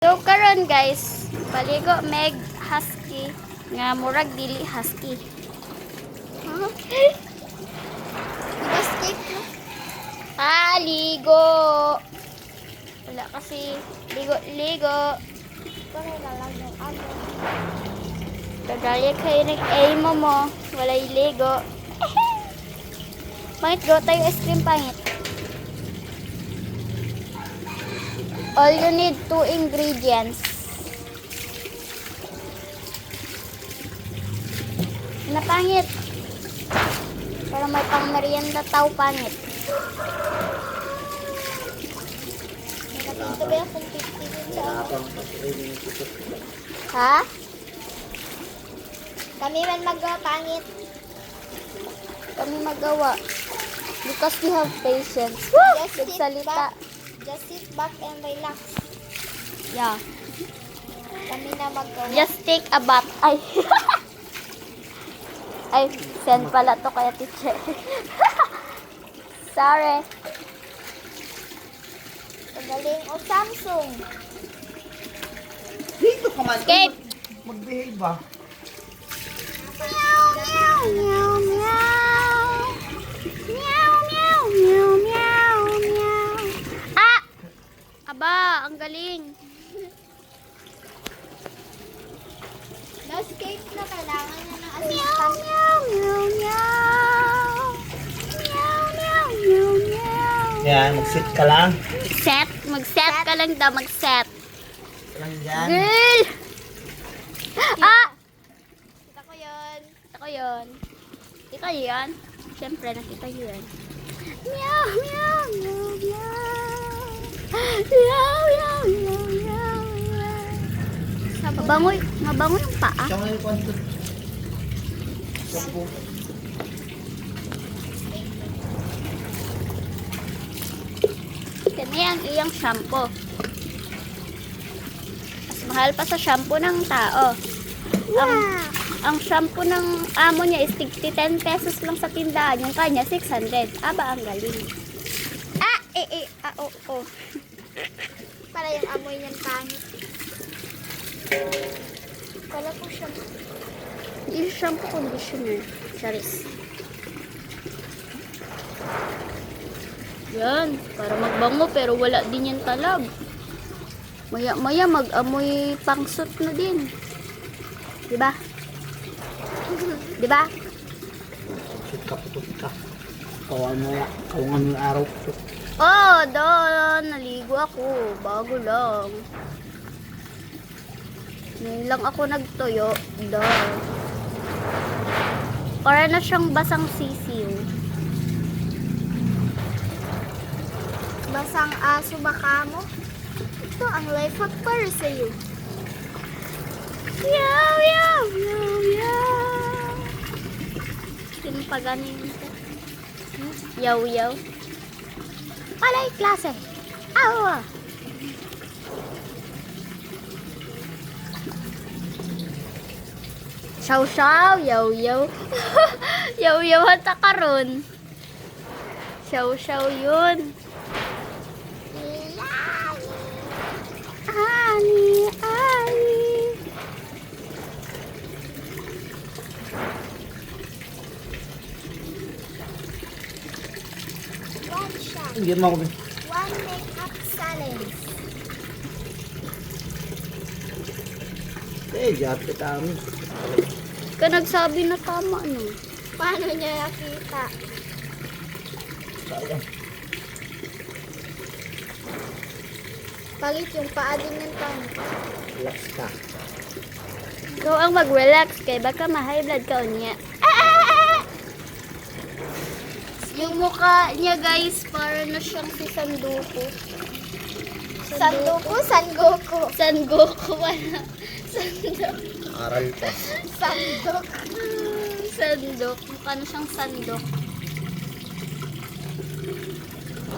So karon guys, paligo meg husky nga murag dili husky. Basket no? Ligo. Wala kasi ligo. Pare na lang yung ano. Kagaya kayo nag-aim mo. Walay ligo. Pangit go tayo ice cream pangit. All you need 2 ingredients. Na pangit. Para may pang merienda tao pangit. Nakapinto ba yung kung 50 din sa ako? Ha? Kami man magpangit. Kami magawa. Because we have patience. Just sit Salita. back. Just sit back and relax. Yeah. Kami na magawa. Just take a bath. Ay. Ay, send pala to kaya teacher. Sorry. Pagaling o Samsung. Dito ka man. Escape. Mag-behave ba? Meow, meow, meow, meow. Meow, meow, meow, meow, meow. Ah! Aba, ang galing. Last cake na kailangan na ng Meow, assistant. meow, meow, meow. Meow, meow, meow, meow. Yan, mag-sit ka lang. Set? Mag-set ka lang daw, mag-set. Lang dyan. Girl! Ah! Kita ko yun. Kita ko yun. Kita yun. Siyempre, nakita ko yun. Meow, meow, meow, meow. Meow, meow, meow, meow, meow. Mabango yung paa. Siya nga yung kwanto. Sampo. Kani ang iyang shampoo. Mas mahal pa sa shampoo ng tao. Ang shampoo ng amo niya is 10 pesos lang sa tindahan. Yung kanya 600. Aba, ang galing. Oh. Para yung amoy niyan pangit. Wala po siya. Yung shampoo conditioner. Charis. Yan. Para magbango pero wala din yan talab. Maya mag-amoy pangsot na din. Diba? Diba? Sit ka, putot ka. Kawan mo yung araw ko. Oh, doon. Naligo ako. Bago lang. Ngayon lang ako nagtuyo. Doon. Para na siyang basang sisiw. Basang aso baka mo. Ito ang life hack para sa'yo. Meow, meow, meow, meow. Pinapaganin ko. Yaw, yaw. Alay, klase. Awa. Shaw, shaw, yaw, yaw. Yaw, yaw, hata karon. Shaw, shaw yun. Ali, Ali. One shot. Hindi mo ako. One makeup challenge. Jat ka kami. Ka nagsabi na tama, no? Paano niya nakita? Sayang. Palit yung paa din ng pangit. Relax ka. Ikaw ang mag-relax kay baka ma-high blood ka niya. Yung mukha niya guys, para na siyang si Sandoku. Sandoku, Sangoku. Sangoku wala. Sandok. Aral ka. Sandok. Sandok. Mukha na siyang sandok.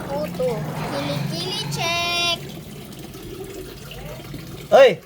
Puto. Kili-kili check. Oy!